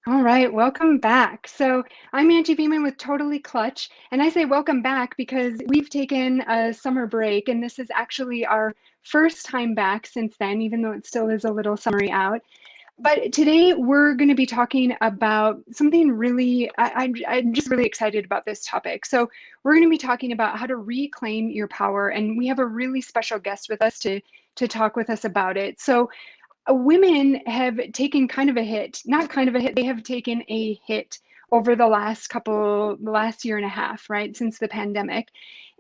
All right, welcome back. So I'm Angie Beeman with Totally Clutch, and I say welcome back because we've taken a summer break, and this is actually our first time back since then, even though it still is a little summery out. But today we're going to be talking about something really, I'm just really excited about this topic. So we're going to be talking about how to reclaim your power, and we have a really special guest with us to talk with us about it. So women have taken kind of a hit, not kind of a hit, they have taken a hit over the last year and a half, right, since the pandemic.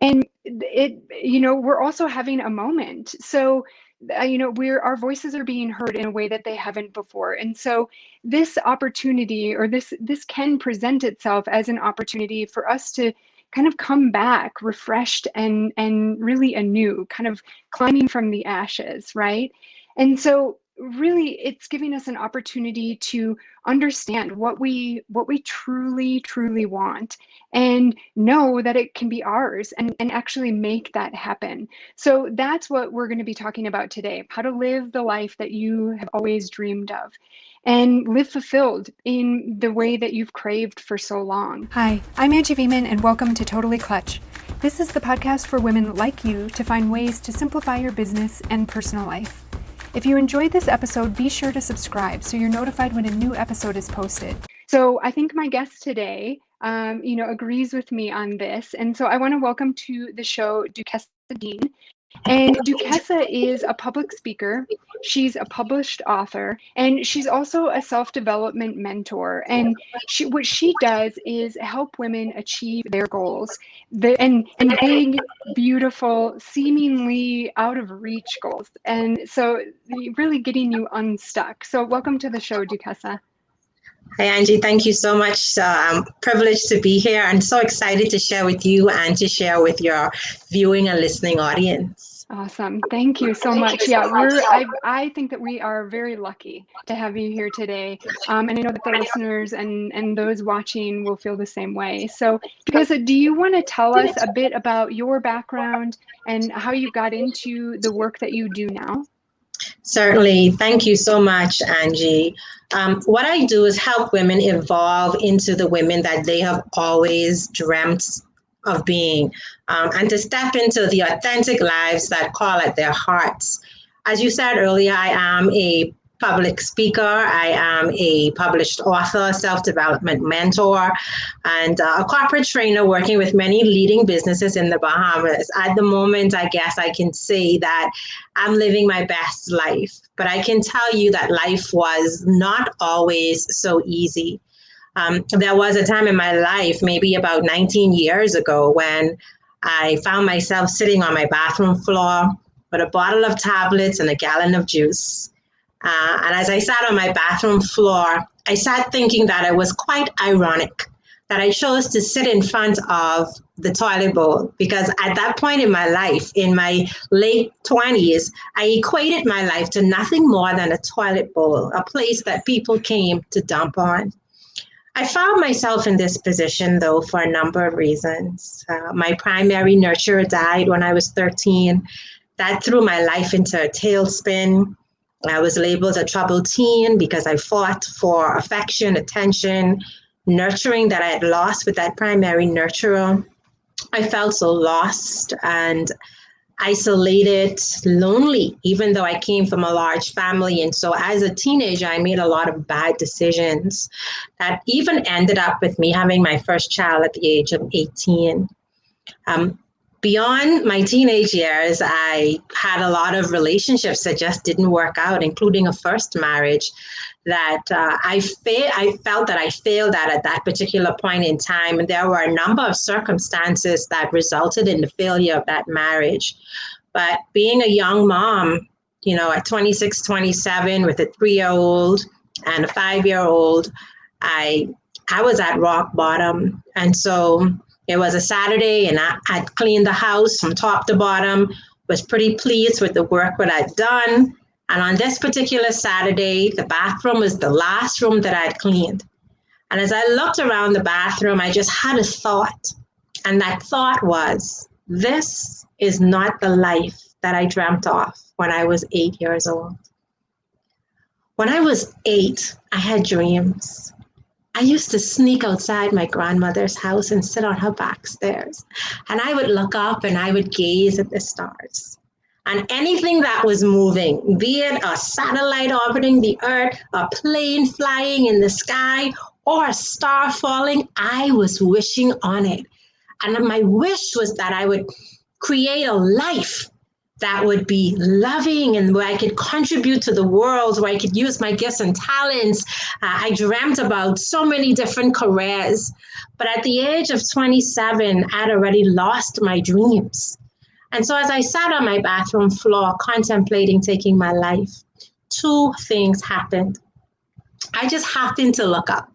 And we're also having a moment. So, our voices are being heard in a way that they haven't before. And so this opportunity or this can present itself as an opportunity for us to kind of come back refreshed and really anew, kind of climbing from the ashes, right? And so really it's giving us an opportunity to understand what we truly want and know that it can be ours and actually make that happen. So that's what we're going to be talking about today: how to live the life that you have always dreamed of and live fulfilled in the way that you've craved for so long. Hi, I'm Angie Veman, and welcome to Totally Clutch. This is the podcast for women like you to find ways to simplify your business and personal life. If you enjoyed this episode, be sure to subscribe so you're notified when a new episode is posted. So I think my guest today, agrees with me on this. And so I want to welcome to the show Duquesa Dean. And Duquesa is a public speaker. She's a published author, and she's also a self-development mentor. And what she does is help women achieve their goals, and big, beautiful, seemingly out of reach goals. And so, really getting you unstuck. So, welcome to the show, Duquesa. Hi, Angie. Thank you so much. I'm privileged to be here and so excited to share with you and to share with your viewing and listening audience. Awesome. Thank you so much. Yeah, I think that we are very lucky to have you here today. And I know that the listeners and those watching will feel the same way. So, Duquesa, do you want to tell us a bit about your background and how you got into the work that you do now? Certainly. Thank you so much, Angie. What I do is help women evolve into the women that they have always dreamt of being, and to step into the authentic lives that call at their hearts. As you said earlier, I am a public speaker. I am a published author, self-development mentor, and a corporate trainer working with many leading businesses in the Bahamas. At the moment, I guess I can say that I'm living my best life, but I can tell you that life was not always so easy. There was a time in my life, maybe about 19 years ago, when I found myself sitting on my bathroom floor with a bottle of tablets and a gallon of juice. And as I sat on my bathroom floor, I sat thinking that it was quite ironic that I chose to sit in front of the toilet bowl, because at that point in my life, in my late 20s, I equated my life to nothing more than a toilet bowl, a place that people came to dump on. I found myself in this position, though, for a number of reasons. My primary nurturer died when I was 13. That threw my life into a tailspin. I was labeled a troubled teen because I fought for affection, attention, nurturing that I had lost with that primary nurturer. I felt so lost and isolated, lonely, even though I came from a large family. And so as a teenager, I made a lot of bad decisions that even ended up with me having my first child at the age of 18. Beyond my teenage years, I had a lot of relationships that just didn't work out, including a first marriage that I felt that I failed at that particular point in time. And there were a number of circumstances that resulted in the failure of that marriage. But being a young mom, at 26, 27, with a 3-year-old and a 5-year-old, I was at rock bottom. And so it was a Saturday, and I cleaned the house from top to bottom, was pretty pleased with the work that I'd done. And on this particular Saturday, the bathroom was the last room that I'd cleaned. And as I looked around the bathroom, I just had a thought. And that thought was, this is not the life that I dreamt of when I was 8 years old. When I was 8, I had dreams. I used to sneak outside my grandmother's house and sit on her back stairs. And I would look up and I would gaze at the stars. And anything that was moving, be it a satellite orbiting the earth, a plane flying in the sky, or a star falling, I was wishing on it. And my wish was that I would create a life that would be loving and where I could contribute to the world, where I could use my gifts and talents. I dreamt about so many different careers. But at the age of 27, I'd already lost my dreams. And so as I sat on my bathroom floor contemplating taking my life, two things happened. I just happened to look up.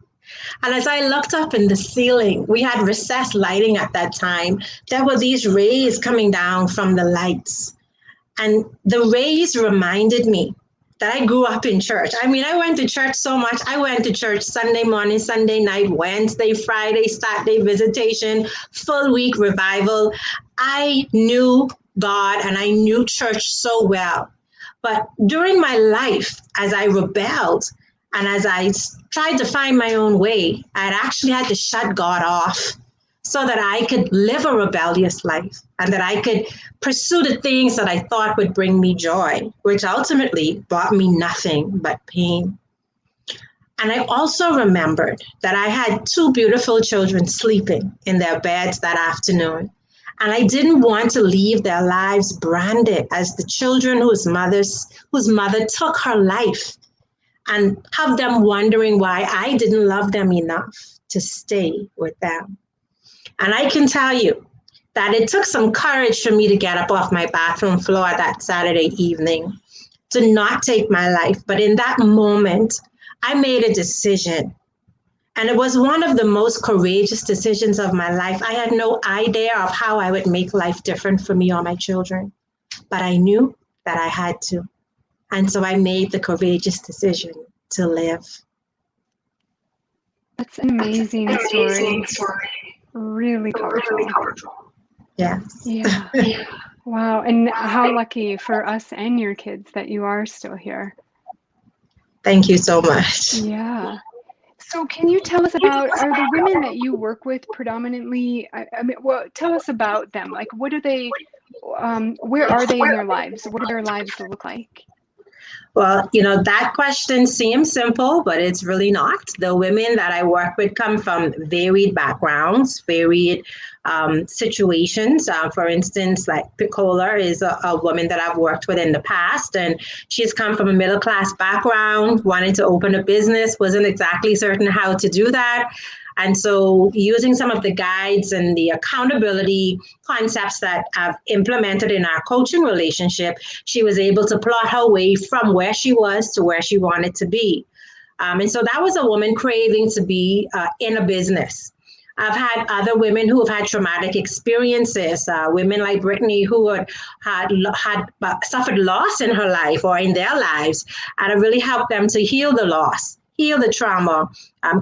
And as I looked up in the ceiling, we had recessed lighting at that time. There were these rays coming down from the lights. And the rays reminded me that I grew up in church. I mean, I went to church so much. I went to church Sunday morning, Sunday night, Wednesday, Friday, Saturday visitation, full week revival. I knew God and I knew church so well. But during my life, as I rebelled and as I tried to find my own way, I'd actually had to shut God off so that I could live a rebellious life and that I could pursue the things that I thought would bring me joy, which ultimately brought me nothing but pain. And I also remembered that I had two beautiful children sleeping in their beds that afternoon. And I didn't want to leave their lives branded as the children whose mother took her life and have them wondering why I didn't love them enough to stay with them. And I can tell you that it took some courage for me to get up off my bathroom floor that Saturday evening to not take my life. But in that moment, I made a decision. And it was one of the most courageous decisions of my life. I had no idea of how I would make life different for me or my children, but I knew that I had to. And so I made the courageous decision to live. That's an amazing story. Really powerful. Yes. Yeah. Wow. And how lucky for us and your kids that you are still here. Thank you so much. Yeah. So can you tell us about, are the women that you work with predominantly, I mean, well, tell us about them. Like, what do they, where are they in their lives? What do their lives look like? Well, that question seems simple, but it's really not. The women that I work with come from varied backgrounds, varied situations. For instance, like Picola is a woman that I've worked with in the past, and she's come from a middle class background, wanted to open a business, wasn't exactly certain how to do that. And so using some of the guides and the accountability concepts that I've implemented in our coaching relationship, she was able to plot her way from where she was to where she wanted to be. And so that was a woman craving to be in a business. I've had other women who have had traumatic experiences, women like Brittany who had suffered loss in her life or in their lives, and I really helped them to heal the loss, heal the trauma,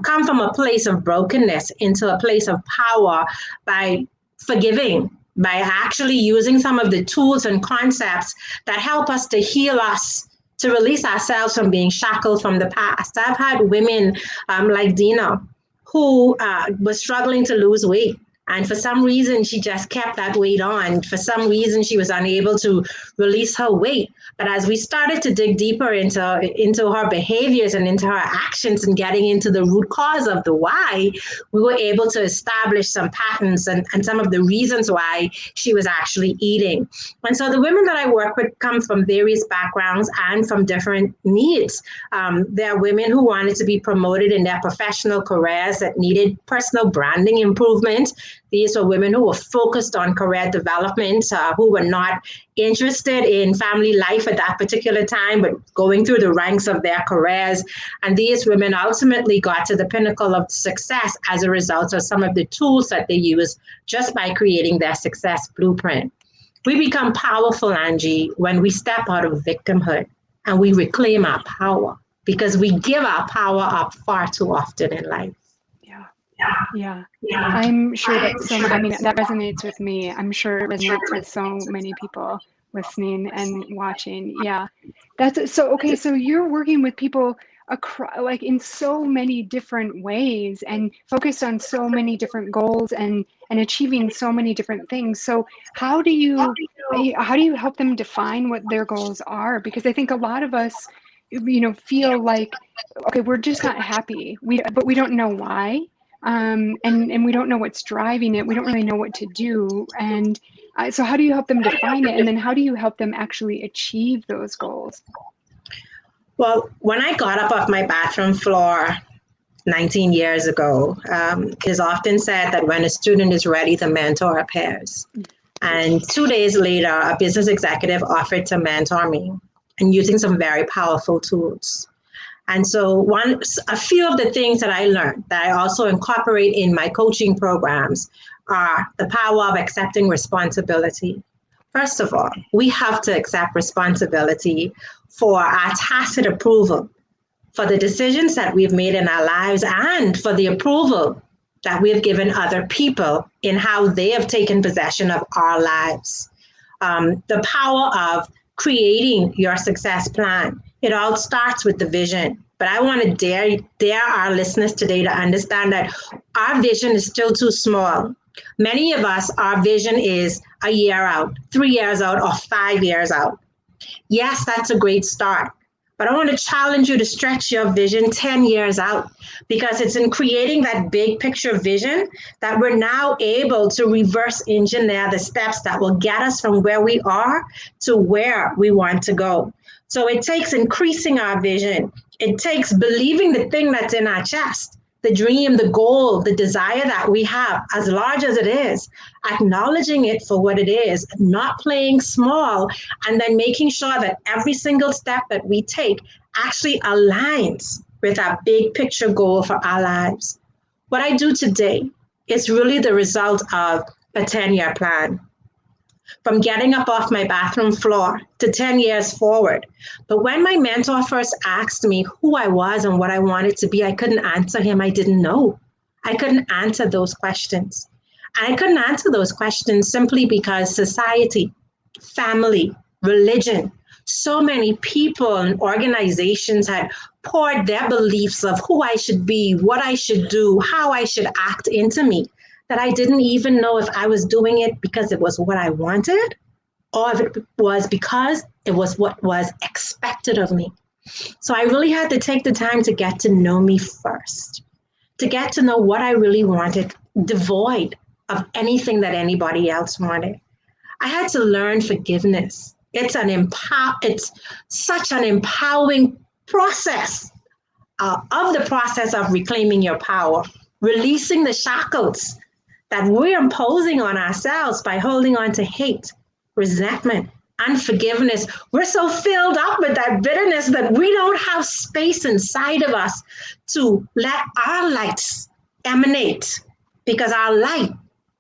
come from a place of brokenness into a place of power by forgiving, by actually using some of the tools and concepts that help us to heal us, to release ourselves from being shackled from the past. I've had women like Dina who was struggling to lose weight. And for some reason, she just kept that weight on. For some reason, she was unable to release her weight. But as we started to dig deeper into her behaviors and into her actions and getting into the root cause of the why, we were able to establish some patterns and some of the reasons why she was actually eating. And so the women that I work with come from various backgrounds and from different needs. There are women who wanted to be promoted in their professional careers that needed personal branding improvement. These were women who were focused on career development, who were not interested in family life at that particular time, but going through the ranks of their careers. And these women ultimately got to the pinnacle of success as a result of some of the tools that they use just by creating their success blueprint. We become powerful, Angie, when we step out of victimhood and we reclaim our power, because we give our power up far too often in life. Yeah. I'm sure that I mean, that resonates with me. I'm sure it resonates with so many people listening and watching. Yeah. That's so okay. So you're working with people. like in so many different ways and focused on so many different goals and achieving so many different things. So how do you help them define what their goals are? Because I think a lot of us, feel like, okay, we're just not happy. But we don't know why. And we don't know what's driving it. We don't really know what to do. And so how do you help them define it? And then how do you help them actually achieve those goals? Well, when I got up off my bathroom floor 19 years ago, it is often said that when a student is ready, the mentor appears. And 2 days later, a business executive offered to mentor me and using some very powerful tools. And so a few of the things that I learned that I also incorporate in my coaching programs are the power of accepting responsibility. First of all, we have to accept responsibility for our tacit approval, for the decisions that we've made in our lives, and for the approval that we've given other people in how they have taken possession of our lives. The power of creating your success plan. It all starts with the vision. But I want to dare our listeners today to understand that our vision is still too small. Many of us, our vision is a year out, 3 years out, or 5 years out. Yes, that's a great start. But I want to challenge you to stretch your vision 10 years out, because it's in creating that big picture vision that we're now able to reverse engineer the steps that will get us from where we are to where we want to go. So it takes increasing our vision. It takes believing the thing that's in our chest, the dream, the goal, the desire that we have, as large as it is, acknowledging it for what it is, not playing small, and then making sure that every single step that we take actually aligns with our big picture goal for our lives. What I do today is really the result of a 10-year plan. From getting up off my bathroom floor to 10 years forward. But when my mentor first asked me who I was and what I wanted to be, I couldn't answer him. I didn't know. I couldn't answer those questions. And I couldn't answer those questions simply because society, family, religion, so many people and organizations had poured their beliefs of who I should be, what I should do, how I should act into me, that I didn't even know if I was doing it because it was what I wanted or if it was because it was what was expected of me. So I really had to take the time to get to know me first, to get to know what I really wanted, devoid of anything that anybody else wanted. I had to learn forgiveness. It's such an empowering process of the process of reclaiming your power, releasing the shackles that we're imposing on ourselves by holding on to hate, resentment, unforgiveness. We're so filled up with that bitterness that we don't have space inside of us to let our lights emanate, because our light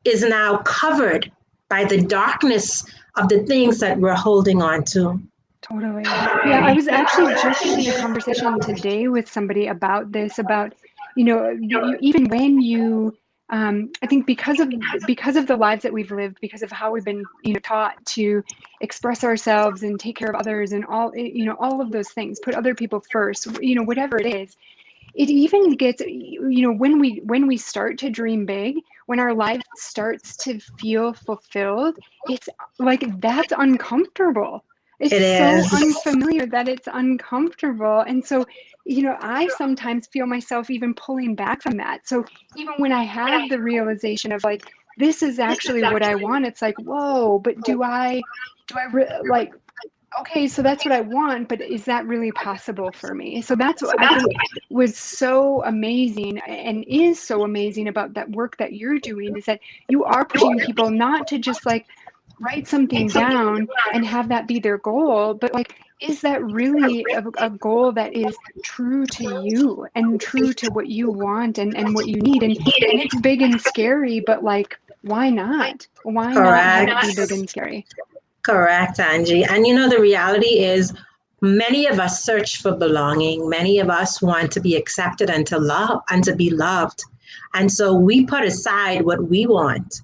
is now covered by the darkness of the things that we're holding on to. Totally. Yeah, I was actually just having a conversation today with somebody about this, about, even when you, I think because of the lives that we've lived, because of how we've been, taught to express ourselves and take care of others and all of those things, put other people first, whatever it is, it even gets, when we start to dream big, when our life starts to feel fulfilled, it's like that's uncomfortable. It It's so is. unfamiliar that it's uncomfortable. And so, I sometimes feel myself even pulling back from that. So even when I have the realization of like, this is actually what I want, it's like, whoa, but like, okay, so that's what I want, but is that really possible for me? So that's what I think was so amazing and is so amazing about that work that you're doing, is that you are pushing people not to just like write something down and have that be their goal, but like, is that really a goal that is true to you and true to what you want and what you need? And it's big and scary, but like, why not? Why not have it be big Correct. and scary? Correct, Angie. And the reality is many of us search for belonging. Many of us want to be accepted and to love and to be loved. And so we put aside what we want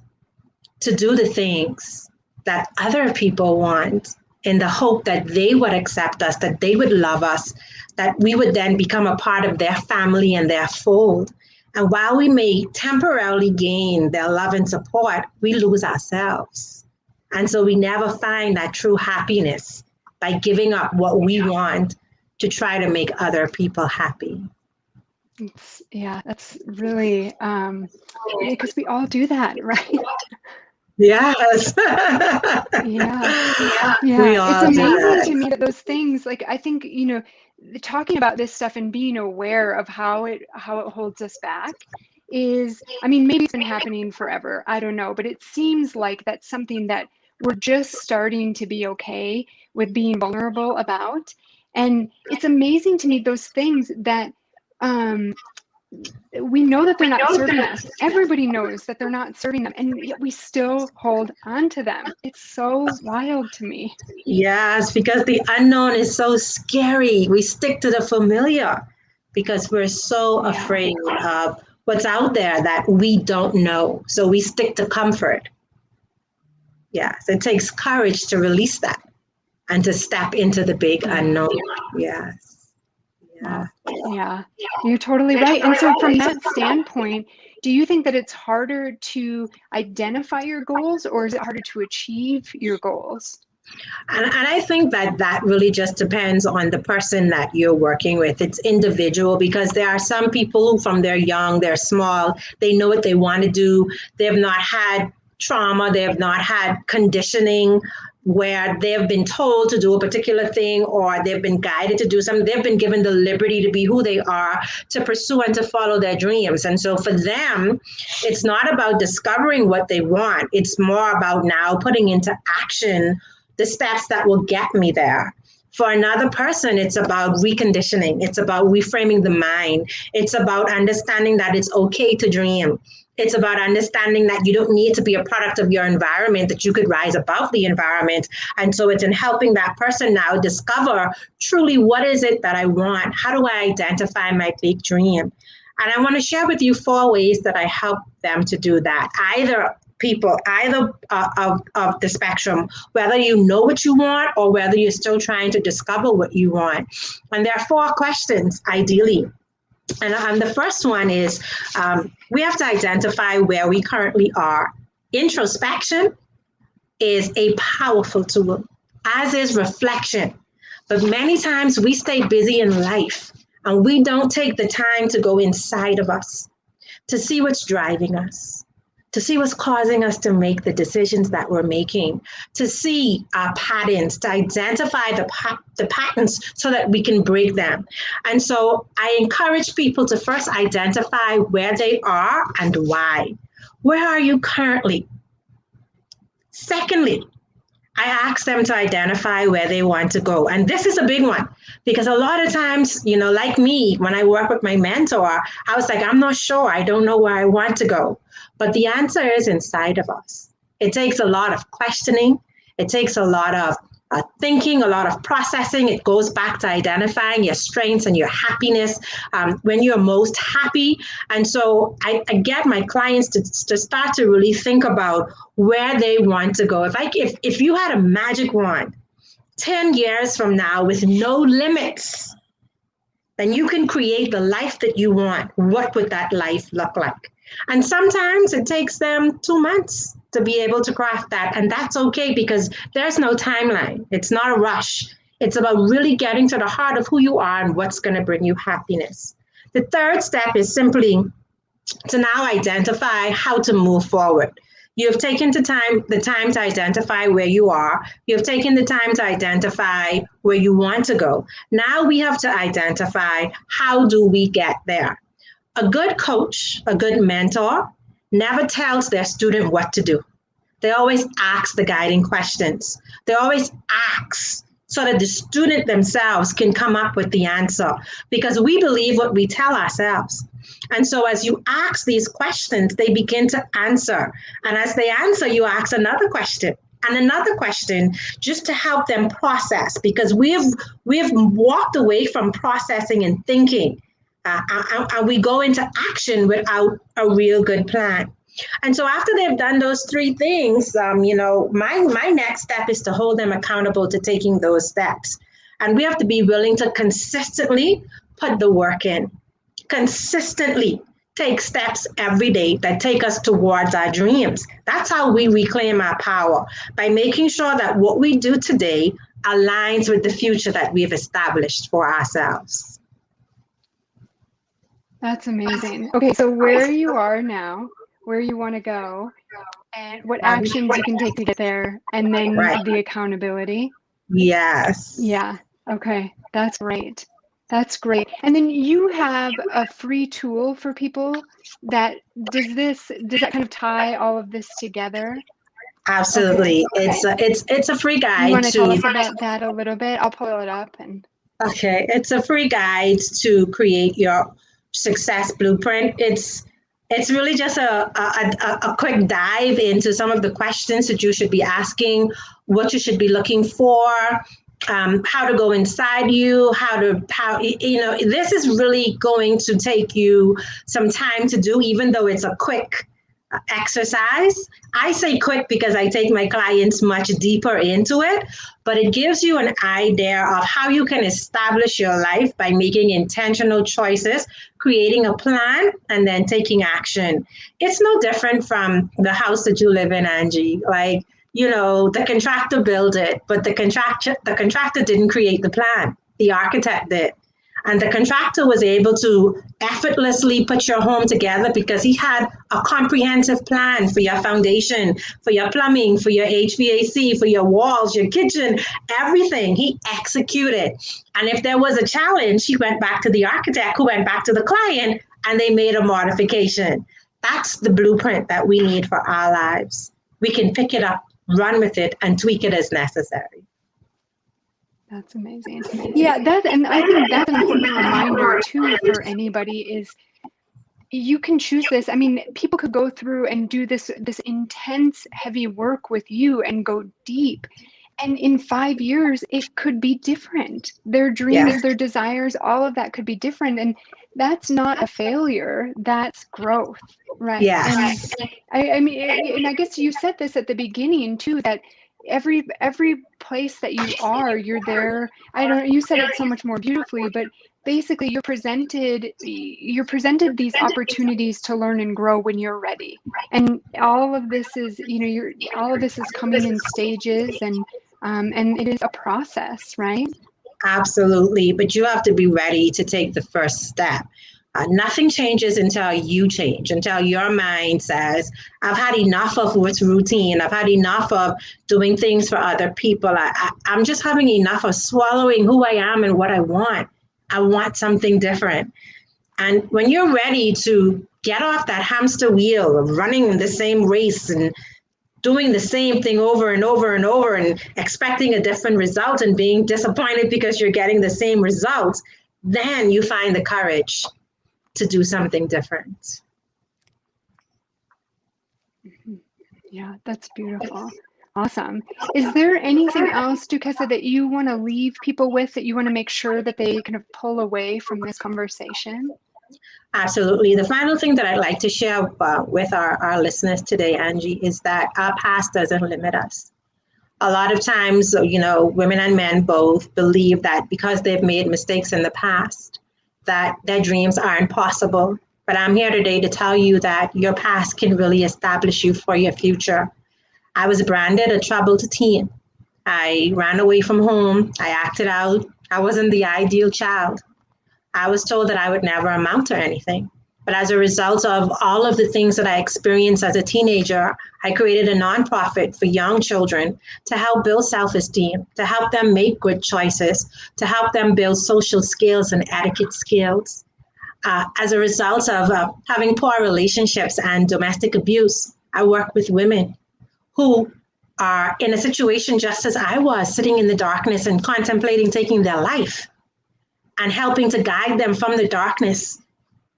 to do the things that other people want. in the hope that they would accept us, that they would love us, that we would then become a part of their family and their fold. And while we may temporarily gain their love and support, we lose ourselves. And so we never find that true happiness by giving up what we want to try to make other people happy. Yeah, that's really, because we all do that, right? Yes. Yeah. We Yeah, it's all do amazing that. to me that those things, like I think, talking about this stuff and being aware of how it holds us back is, I mean, maybe it's been happening forever. I don't know, but it seems like that's something that we're just starting to be okay with being vulnerable about. And it's amazing to me those things that um we know that they're not serving us. Everybody knows that they're not serving them, and yet we still hold on to them. It's so wild to me. Yes, because the unknown is so scary. We stick to the familiar because we're so Yeah. afraid of what's out there that we don't know. So we stick to comfort. Yes, it takes courage to release that and to step into the big Yeah. unknown. Yes. Yeah. Wow. Yeah. You're totally right. And so, from that standpoint, do you think that it's harder to identify your goals, or is it harder to achieve your goals? And I think that that really just depends on the person that you're working with. It's individual because there are some people who, from they're young, they're small, they know what they want to do. They have not had trauma, they have not had conditioning where they've been told to do a particular thing or they've been guided to do something. They've been given the liberty to be who they are, to pursue and to follow their dreams. And so for them, it's not about discovering what they want, it's more about now putting into action the steps that will get me there. For another person, it's about reconditioning. It's about reframing the mind. It's about understanding that it's okay to dream. It's about understanding that you don't need to be a product of your environment, that you could rise above the environment. And so it's in helping that person now discover truly what is it that I want? How do I identify my big dream? And I want to share with you 4 ways that I help them to do that. Either of the spectrum, whether you know what you want or whether you're still trying to discover what you want. And there are 4 questions, ideally. And the first one is we have to identify where we currently are. Introspection is a powerful tool, as is reflection. But many times we stay busy in life and we don't take the time to go inside of us, to see what's driving us, to see what's causing us to make the decisions that we're making, to see our patterns, to identify the patterns so that we can break them. And so I encourage people to first identify where they are and why. Where are you currently? Secondly, I ask them to identify where they want to go. And this is a big one because a lot of times, like me, when I work with my mentor, I was like, I'm not sure. I don't know where I want to go. But the answer is inside of us. It takes a lot of questioning, it takes a lot of thinking, a lot of processing. It goes back to identifying your strengths and your happiness when you're most happy. And so I get my clients to start to really think about where they want to go. If you had a magic wand 10 years from now with no limits, then you can create the life that you want. What would that life look like? And sometimes it takes them 2 months to be able to craft that. And that's okay because there's no timeline. It's not a rush. It's about really getting to the heart of who you are and what's going to bring you happiness. The third step is simply to now identify how to move forward. You have taken the time to identify where you are. You have taken the time to identify where you want to go. Now we have to identify how do we get there. A good coach, a good mentor, never tells their student what to do. They always ask the guiding questions. They always ask so that the student themselves can come up with the answer because we believe what we tell ourselves. And so as you ask these questions, they begin to answer. And as they answer, you ask another question and another question just to help them process because we've walked away from processing and thinking and we go into action without a real good plan. And so after they've done those three things, my next step is to hold them accountable to taking those steps. And we have to be willing to consistently put the work in, consistently take steps every day that take us towards our dreams. That's how we reclaim our power, by making sure that what we do today aligns with the future that we've established for ourselves. That's amazing. Okay, so where you are now, where you want to go, and what actions you can take to get there, and then Right. the accountability. Yes. Yeah. Okay. That's great. That's great. And then you have a free tool for people that does that kind of tie all of this together? Okay. Absolutely. It's a free You guide want to tell to us about that a little bit? I'll pull it up and Okay, it's a free guide to create your success blueprint. It's really just a quick dive into some of the questions that you should be asking, what you should be looking for, how to go inside you, this is really going to take you some time to do, even though it's a quick exercise. I say quick because I take my clients much deeper into it, but it gives you an idea of how you can establish your life by making intentional choices, creating a plan, and then taking action. It's no different from the house that you live in, Angie. Like, the contractor built it, but the contractor didn't create the plan. The architect did. And the contractor was able to effortlessly put your home together because he had a comprehensive plan for your foundation, for your plumbing, for your HVAC, for your walls, your kitchen, everything. He executed. And if there was a challenge, he went back to the architect, who went back to the client, and they made a modification. That's the blueprint that we need for our lives. We can pick it up, run with it, and tweak it as necessary. that's amazing. Yeah, and I think that's an important reminder too for anybody is you can choose this. I mean, people could go through and do this intense, heavy work with you and go deep. And in 5 years, it could be different. Their Yeah. dreams, their desires, all of that could be different. And that's not a failure, that's growth, right? And Yes. I mean, and I guess you said this at the beginning too, that every place that you are, you're there. I don't, you said it so much more beautifully, but basically you're presented these opportunities to learn and grow when you're ready. And all of this is, you're all of this is coming in stages and it is a process, right? Absolutely, but you have to be ready to take the first step. Nothing changes until you change, until your mind says, I've had enough of what's routine. I've had enough of doing things for other people. I'm just having enough of swallowing who I am and what I want. I want something different. And when you're ready to get off that hamster wheel of running the same race and doing the same thing over and over and over and expecting a different result and being disappointed because you're getting the same results, then you find the courage to do something different. Yeah, that's beautiful. Awesome. Is there anything else, Duquesa, that you want to leave people with, that you want to make sure that they kind of pull away from this conversation? Absolutely. The final thing that I'd like to share with our listeners today, Angie, is that our past doesn't limit us. A lot of times, women and men both believe that because they've made mistakes in the past, that their dreams aren't possible. But I'm here today to tell you that your past can really establish you for your future. I was branded a troubled teen. I ran away from home. I acted out. I wasn't the ideal child. I was told that I would never amount to anything. But as a result of all of the things that I experienced as a teenager, I created a nonprofit for young children to help build self esteem, to help them make good choices, to help them build social skills and etiquette skills. As a result of having poor relationships and domestic abuse, I work with women who are in a situation just as I was, sitting in the darkness and contemplating taking their life, and helping to guide them from the darkness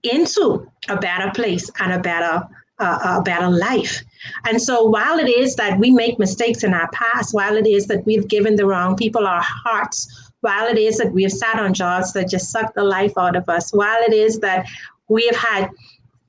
into a better place and a better life. And so while it is that we make mistakes in our past, while it is that we've given the wrong people our hearts, while it is that we have sat on jobs that just suck the life out of us, while it is that we have had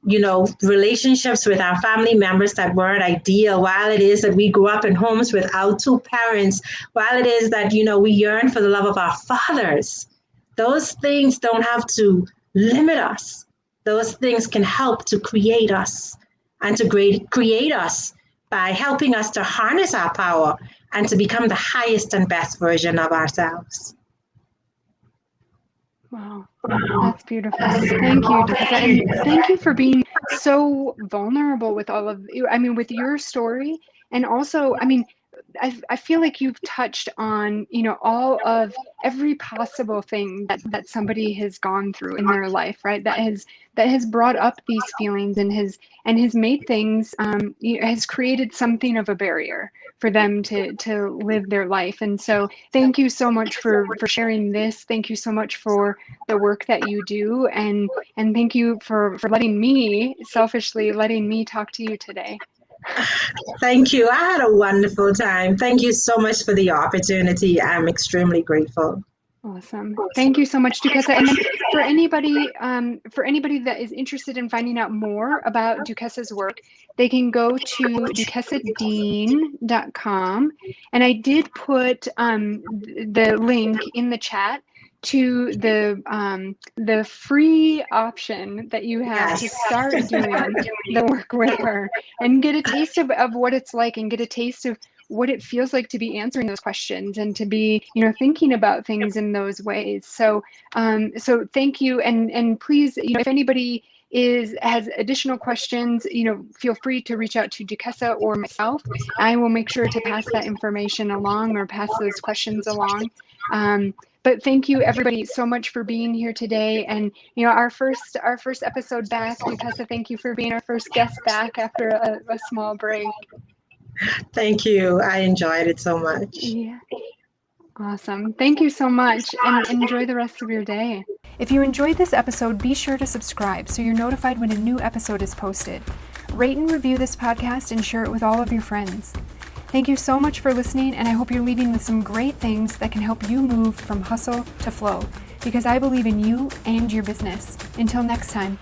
relationships with our family members that weren't ideal, while it is that we grew up in homes without two parents, while it is that, we yearn for the love of our fathers, those things don't have to limit us. Those things can help to create us and to create us by helping us to harness our power and to become the highest and best version of ourselves. Wow. That's beautiful. Thank you, Duquesa. And thank you for being so vulnerable with all of you. I mean, with your story. And also, I mean, I feel like you've touched on, all of every possible thing that somebody has gone through in their life, right? That has brought up these feelings and has made things, has created something of a barrier for them to live their life. And so thank you so much for sharing this. Thank you so much for the work that you do, and thank you for selfishly letting me talk to you today. Thank you. I had a wonderful time. Thank you so much for the opportunity. I'm extremely grateful. Awesome. Thank you so much, Duquesa. And then for anybody that is interested in finding out more about Duquesa's work, they can go to duquesadean.com. And I did put the link in the chat to the free option that you have to Yes. start doing the work with her and get a taste of what it's like, and get a taste of what it feels like to be answering those questions and to be, thinking about things in those ways. So thank you, and please, if anybody has additional questions, feel free to reach out to Duquesa or myself. I will make sure to pass that information along, or pass those questions along. But thank you, everybody, so much for being here today. And our first episode back. Duquesa, thank you for being our first guest back after a small break. Thank you. I enjoyed it so much. Yeah. Awesome. Thank you so much, and enjoy the rest of your day. If you enjoyed this episode, be sure to subscribe so you're notified when a new episode is posted. Rate and review this podcast and share it with all of your friends. Thank you so much for listening, and I hope you're leaving with some great things that can help you move from hustle to flow, because I believe in you and your business. Until next time.